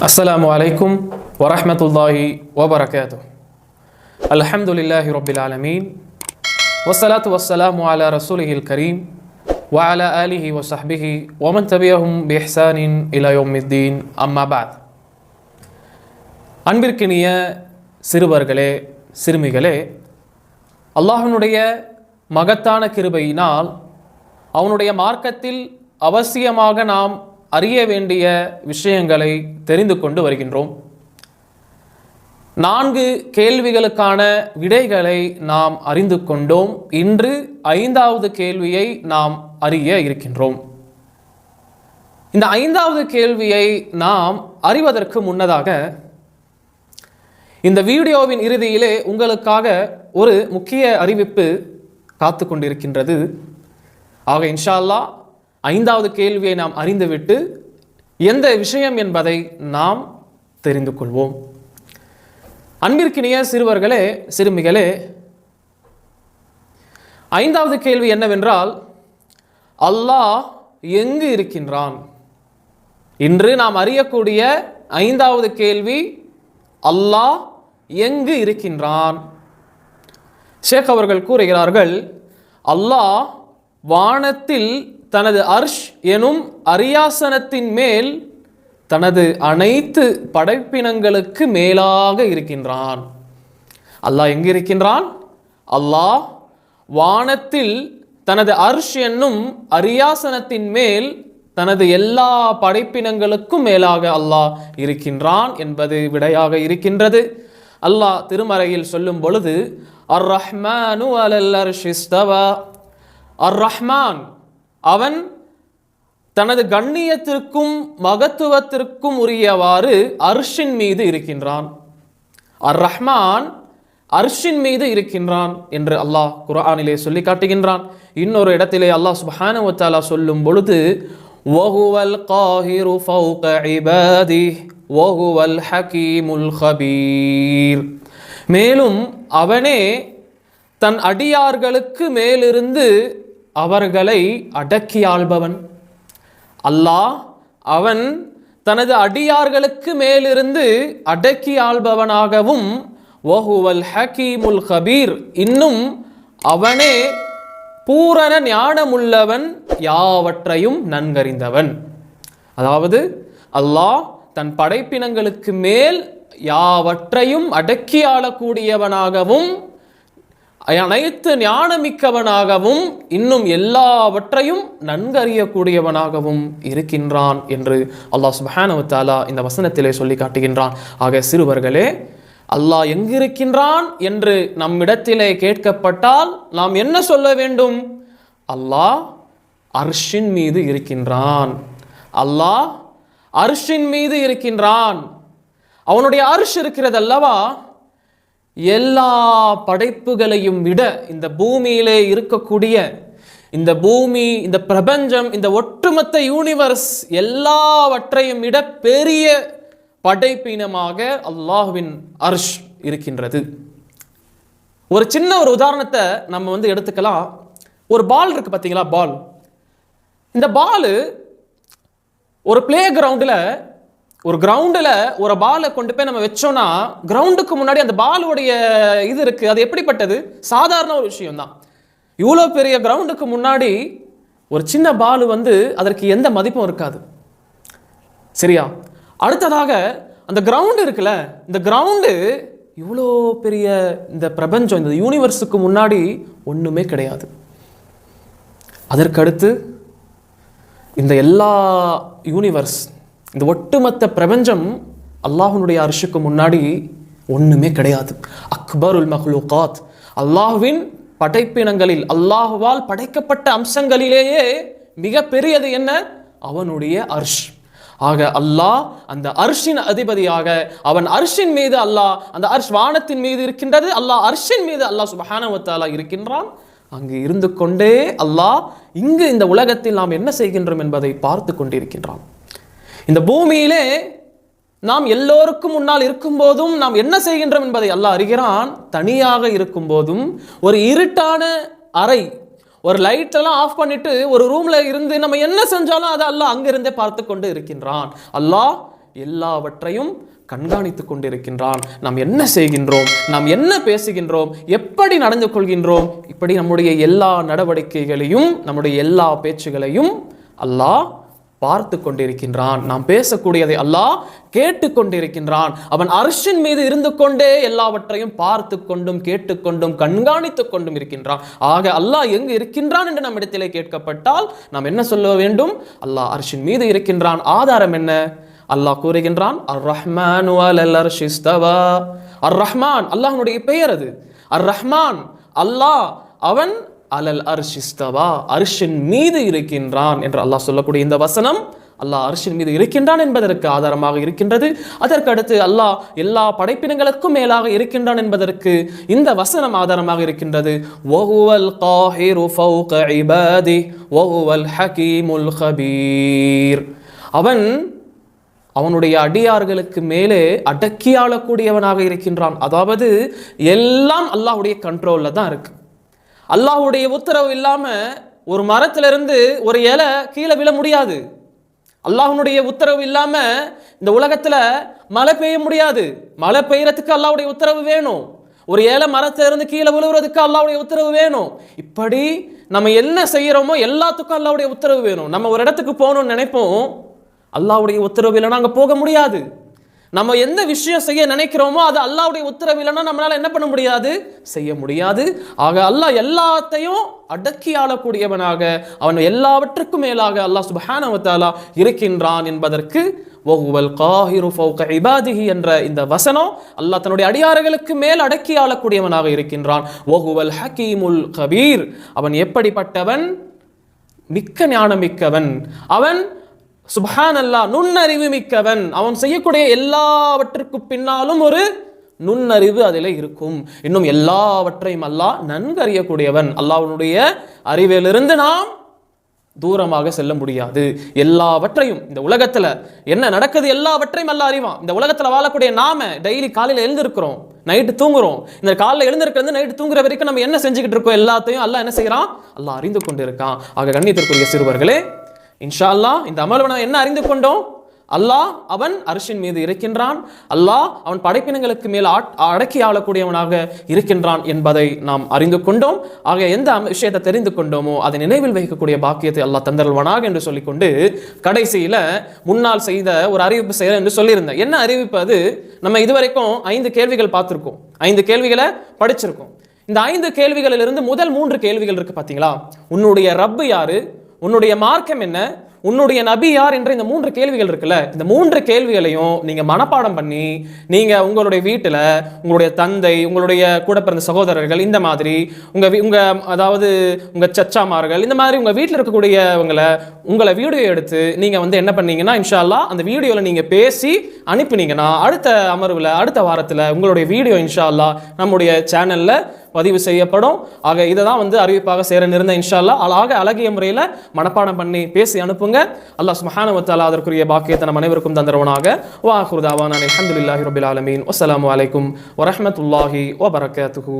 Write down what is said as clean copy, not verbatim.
அஸ்ஸலாமு அலைக்கும் வரஹ்மத்துல்லாஹி வபரகாத்துஹ். அல்ஹம்துலில்லாஹி ரப்பில் ஆலமீன் வஸ்ஸலாத்து வஸ்ஸலாமு அலா ரசூலிஹில் கரீம் வ அலா ஆலிஹி வ ஸஹ்பிஹி வ மன் தபியஹும் பி இஹ்சானின் இலா யௌமித்தீன். அம்மா பஅத். அன்பிற்கினிய சிறுவர்களே, சிறுமிகளே, அல்லாஹ்வினுடைய மகத்தான கிருபையினால் அவனுடைய மார்க்கத்தில் அவசியமாக நாம் அறிய வேண்டிய விஷயங்களை தெரிந்து கொண்டு வருகின்றோம். 4 கேள்விகளுக்கான விடைகளை நாம் அறிந்து கொண்டோம். இன்று 5வது கேள்வியை நாம் அறிய இருக்கின்றோம். இந்த 5வது கேள்வியை நாம் அறிவதற்கு முன்னதாக இந்த வீடியோவின் இறுதியிலே உங்களுக்காக ஒரு முக்கிய அறிவிப்பு காத்து கொண்டிருக்கின்றது. ஆக இன்ஷா அல்லாஹ் 5வது கேள்வியை நாம் அறிந்துவிட்டு எந்த விஷயம் என்பதை நாம் தெரிந்து கொள்வோம். அன்பிற்கினிய சிறுவர்களே, சிறுமிகளே, 5வது கேள்வி என்னவென்றால், அல்லாஹ் எங்கு இருக்கின்றான்? இன்று நாம் அறியக்கூடிய 5வது கேள்வி, அல்லாஹ் எங்கு இருக்கின்றான்? ஷேக் அவர்கள் கூறுகிறார்கள், அல்லாஹ் வானத்தில் தனது அர்ஷ் எனும் அரியாசனத்தின் மேல் தனது அனைத்து படைப்பினங்களுக்கு மேலாக இருக்கின்றான். அல்லாஹ் எங்கு இருக்கின்றான்? அல்லாஹ் வானத்தில் தனது அர்ஷ் என்னும் அரியாசனத்தின் மேல் தனது எல்லா படைப்பினங்களுக்கும் மேலாக அல்லாஹ் இருக்கின்றான் என்பது விடையாக இருக்கின்றது. அல்லாஹ் திருமறையில் சொல்லும் பொழுது, அர் ரஹ்மானு அலல் அர்ஷி இஸ்தவா, அர் ரஹ்மான் அவன் தனது கண்ணியத்திற்கும் மகத்துவத்திற்கும் உரியவாறு அர்ஷின் மீது இருக்கின்றான். அர் ரஹ்மான் அர்ஷின் மீது இருக்கின்றான் என்று அல்லாஹ் குர்ஆனிலே சொல்லி காட்டுகின்றான். இன்னொரு இடத்திலே அல்லாஹ் சுப்ஹானஹு வ தஆலா சொல்லும் பொழுது, வஹுவல் காஹிரு ஃபௌக இபாதிஹி வஹுவல் ஹகீமுல் ஹபீர், மேலும் அவனே தன் அடியார்களுக்கு மேலிருந்து அவர்களை அடக்கி ஆள்பவன். அல்லாஹ் அவன் தனது அடியார்களுக்கு மேலிருந்து அடக்கி ஆள்பவனாகவும், வஹுவல் ஹகீமுல் ஹபீர், இன்னும் அவனே பூரண ஞானமுள்ளவன், யாவற்றையும் நன்கறிந்தவன். அதாவது அல்லாஹ் தன் படைப்பினங்களுக்கு மேல் யாவற்றையும் அடக்கி ஆளக்கூடியவனாகவும், அனைத்து ஞானமிக்கவனாகவும், இன்னும் எல்லாவற்றையும் நன்கறியக்கூடியவனாகவும் இருக்கின்றான் என்று அல்லாஹ் சுப்ஹானஹு வ தஆலா இந்த வசனத்திலே சொல்லி காட்டுகின்றான். ஆக சிறுவர்களே, அல்லாஹ் எங்கிருக்கின்றான் என்று நம்மிடத்திலே கேட்கப்பட்டால் நாம் என்ன சொல்ல வேண்டும்? அல்லாஹ் அர்ஷின் மீது இருக்கின்றான். அல்லாஹ் அர்ஷின் மீது இருக்கின்றான். அவனுடைய அர்ஷ் இருக்கிறது அல்லவா, எல்லா படைப்புகளையும் விட இந்த பூமியிலே இருக்கக்கூடிய இந்த பூமி, இந்த பிரபஞ்சம், இந்த ஒட்டுமொத்த யூனிவர்ஸ் எல்லாவற்றையும் விட பெரிய படைப்பினமாக அல்லாஹ்வின் அர்ஷ் இருக்கின்றது. ஒரு சின்ன ஒரு உதாரணத்தை நம்ம எடுத்துக்கலாம். ஒரு பால் இருக்கு பார்த்தீங்களா, பால். இந்த பால் ஒரு பிளே கிரவுண்டில், ஒரு கிரவுண்டில் ஒரு பாலை கொண்டு போய் நம்ம வச்சோம்னா, கிரவுண்டுக்கு முன்னாடி அந்த பாலுடைய இது இருக்கு, அது எப்படிப்பட்டது? சாதாரண ஒரு விஷயம் தான். இவ்வளோ பெரிய கிரவுண்டுக்கு முன்னாடி ஒரு சின்ன பால் அதற்கு எந்த மதிப்பும் இருக்காது. சரியா? அடுத்ததாக அந்த கிரவுண்டு இருக்குல்ல, இந்த கிரவுண்டு இவ்வளோ பெரிய இந்த பிரபஞ்சம், இந்த யூனிவர்ஸுக்கு முன்னாடி ஒன்றுமே கிடையாது. அதற்கடுத்து இந்த எல்லா யூனிவர்ஸ், இந்த ஒட்டுமொத்த பிரபஞ்சம் அல்லாஹ்வினுடைய அர்ஷுக்கு முன்னாடி ஒண்ணுமே கிடையாது. அக்பருல் மக்லூகாத், அல்லாஹ்வின் படைப்பினங்களில், அல்லாஹ்வால் படைக்கப்பட்ட அம்சங்களிலேயே மிக பெரியது என்ன? அவனுடைய அர்ஷ். ஆக அல்லாஹ் அந்த அர்ஷின் அதிபதியாக, அவன் அர்ஷின் மீது, அல்லாஹ் அந்த அர்ஷ் வானத்தின் மீது இருக்கின்றது, அல்லாஹ் அர்ஷின் மீது அல்லாஹ் சுப்ஹானஹு வ தஆலா இருக்கின்றான். அங்கு இருந்து கொண்டே அல்லாஹ் இங்கு இந்த உலகத்தில் நாம் என்ன செய்கின்றோம் என்பதை பார்த்து கொண்டிருக்கின்றான். இந்த பூமியிலே நாம் எல்லோருக்கும் முன்னால் இருக்கும் போதும் நாம் என்ன செய்கின்றோம் என்பதை அல்லாஹ் அறிகிறான். தனியாக இருக்கும் போதும், ஒரு இருட்டான அறை, ஒரு லைட் எல்லாம் ஆஃப் பண்ணிட்டு ஒரு ரூம்ல இருந்து நம்ம என்ன செஞ்சாலும் அதை அல்லாஹ் அங்கிருந்தே பார்த்து கொண்டு இருக்கின்றான். அல்லாஹ் எல்லாவற்றையும் கண்காணித்துக் கொண்டிருக்கின்றான். நாம் என்ன செய்கின்றோம், நாம் என்ன பேசுகின்றோம், எப்படி நடந்து கொள்கின்றோம், இப்படி நம்முடைய எல்லா நடவடிக்கைகளையும் நம்முடைய எல்லா பேச்சுகளையும் அல்லாஹ் பார்த்து கொண்டிருக்கின்றான். நாம் பேசக்கூடியதை அல்லாஹ் கேட்டு கொண்டிருக்கின்றான். அவன் அர்ஷின் மீது இருந்து கொண்டே எல்லாவற்றையும் பார்த்து கொண்டும் கேட்டுக்கொண்டும் கண்காணித்துக் கொண்டும் இருக்கின்றான். ஆக அல்லாஹ் எங்கு இருக்கின்றான் என்று நம்மிடத்திலே கேட்கப்பட்டால் நாம் என்ன சொல்ல வேண்டும்? அல்லாஹ் அர்ஷின் மீது இருக்கின்றான். ஆதாரம் என்ன? அல்லாஹ் கூறுகின்றான், அர் ரஹ்மான் அலல் அர்ஷி இஸ்தவா. அர் ரஹ்மான் அல்லாஹ்வுடைய பெயர் அது. அர் ரஹ்மான் அல்லாஹ் அவன் அலல் அர்ஷி இஸ்தவா அர்ஷின் மீது இருக்கின்றான் என்று அல்லாஹ் சொல்லக்கூடிய இந்த வசனம் அல்லாஹ் அர்ஷின் மீது இருக்கின்றான் என்பதற்கு ஆதாரமாக இருக்கின்றது. அதற்கு அடுத்து அல்லாஹ் எல்லா படைப்பினங்களுக்கும் மேலாக இருக்கின்றான் என்பதற்கு இந்த வசனம் ஆதாரமாக இருக்கின்றது. வஹுவல் காஹிரு ஃபௌக இபாதி வஹுவல் ஹகீமுல் கபீர். அவன் அவனுடைய அடியார்களுக்கு மேலே அடக்கி ஆளக்கூடியவனாக இருக்கின்றான். அதாவது எல்லாம் அல்லாஹ்வுடைய கண்ட்ரோல்ல தான் இருக்கு. அல்லாஹ்வுடைய உத்தரவு இல்லாம ஒரு மரத்திலிருந்து ஒரு இலை கீழே விழ முடியாது. அல்லாஹ்வுடைய உத்தரவு இல்லாம இந்த உலகத்துல மழை பெய்ய முடியாது. மழை பெய்யறதுக்கு அல்லாஹ்வுடைய உத்தரவு வேணும். ஒரு இலை மரத்திலிருந்து கீழே விழுவுறதுக்கு அல்லாஹ்வுடைய உத்தரவு வேணும். இப்படி நம்ம என்ன செய்யறோமோ எல்லாத்துக்கும் அல்லாஹ்வுடைய உத்தரவு வேணும். நம்ம ஒரு இடத்துக்கு போகணும்னு நினைப்போம், அல்லாஹ்வுடைய உத்தரவு இல்லைன்னா அங்கே போக முடியாது. நம்ம எந்த விஷயம் செய்ய நினைக்கிறோமோ அது அல்லாஹ்வுடைய உத்தரவு இல்லைன்னா நம்மளால என்ன பண்ண முடியாது? செய்ய முடியாது. ஆக அல்லாஹ் எல்லாத்தையும் அடக்கி ஆளக்கூடியவனாக, அவன் எல்லாவற்றுக்கும் மேலாக அல்லாஹ் சுப்ஹானஹு வ தஆலா இருக்கின்றான் என்பதற்கு வஹுவல் காஹிரு ஃபௌக இபாதிஹி என்ற இந்த வசனம் அல்லாஹ் தன்னுடைய அடியார்களுக்கு மேல் அடக்கி ஆளக்கூடியவனாக இருக்கின்றான். வஹுவல் ஹகீமுல் கபீர். அவன் எப்படிப்பட்டவன்? மிக்க ஞானமிக்கவன். அவன் சுப்ஹானல்லாஹ் நுண்ணறிவு மிக்கவன். அவன் செய்யக்கூடிய எல்லாவற்றுக்கு பின்னாலும் ஒரு நுண்ணறிவு அதிலே இருக்கும். இன்னும் எல்லாவற்றையும் அல்லாஹ் நன்கு அறியக்கூடியவன். அல்லாஹ்வுடைய அறிவிலிருந்து நாம் தூரமாக செல்ல முடியாது. எல்லாவற்றையும் இந்த உலகத்துல என்ன நடக்குது எல்லாவற்றையும் அல்லாஹ் அறிவான். இந்த உலகத்துல வாழக்கூடிய நாம டெய்லி காலையில எழுந்திருக்கிறோம், நைட்டு தூங்குறோம். இந்த காலைல எழுந்திருக்கிறது நைட்டு தூங்குற வரைக்கும் நம்ம என்ன செஞ்சுக்கிட்டு இருக்கோம் எல்லாத்தையும் அல்லாஹ் என்ன செய்யறான்? அல்லாஹ் அறிந்து கொண்டிருக்கான். ஆக கண்ணியத்திற்குரிய சிறுவர்களே, இன்ஷா அல்லாஹ் இந்த அமல்வனை என்ன அறிந்து கொண்டோம்? அல்லாஹ் அவன் அர்ஷின் மீது இருக்கின்றான். அல்லாஹ் அவன் படைப்பினங்களுக்கு மேல் அடக்கி ஆளக்கூடியவனாக இருக்கின்றான் என்பதை நாம் அறிந்து கொண்டோம். ஆக எந்த விஷயத்தை தெரிந்து கொண்டோமோ அதை நினைவில் வைக்கக்கூடிய பாக்கியத்தை அல்லாஹ் தந்தருள்வானாக என்று சொல்லிக்கொண்டு கடைசியில முன்னால் செய்த ஒரு அறிவிப்பு செய்ய என்று சொல்லியிருந்தேன். என்ன அறிவிப்பு அது? நம்ம இதுவரைக்கும் 5 கேள்விகள் பார்த்திருக்கோம், 5 கேள்விகளை படிச்சிருக்கோம். இந்த 5 கேள்விகளிலிருந்து முதல் 3 கேள்விகள் இருக்கு பாத்தீங்களா? உன்னுடைய ரப்பு யாரு, உன்னுடைய மார்க்கம் என்ன, உன்னுடைய நபி யார் என்ற இந்த 3 கேள்விகள் இருக்குல்ல, இந்த 3 கேள்விகளையும் நீங்க மனப்பாடம் பண்ணி நீங்க உங்களுடைய வீட்டுல உங்களுடைய தந்தை, உங்களுடைய கூட பிறந்த சகோதரர்கள், இந்த மாதிரி உங்க அதாவது உங்க சச்சாமார்கள், இந்த மாதிரி உங்க வீட்டில் இருக்கக்கூடியவங்களை உங்களை வீடியோ எடுத்து நீங்க என்ன பண்ணீங்கன்னா இன்ஷா அல்லாஹ் அந்த வீடியோல நீங்க பேசி அனுப்பினீங்கன்னா அடுத்த அமர்வுல அடுத்த வாரத்துல உங்களுடைய வீடியோ இன்ஷா அல்லாஹ் நம்முடைய சேனல்ல பதிவு செய்யப்படும். ஆக இதை தான் அறிவிப்பாக சேர இருந்த இன்ஷா அல்லாஹ் அழகிய முறையில் மனப்பாடம் பண்ணி பேசி அனுப்புங்க. அல்லாஹ் சுப்ஹானஹு வ தஆலா அதற்குரிய பாக்கியத்தை நம் அனைவருக்கும் தந்தருவனாக. வ ஆகிரு தஅவானா அல்ஹம்துலில்லாஹி ரப்பில் ஆலமீன். வஸ்ஸலாமு அலைக்கும் வ ரஹ்மத்துல்லாஹி வ பரகாத்துஹு.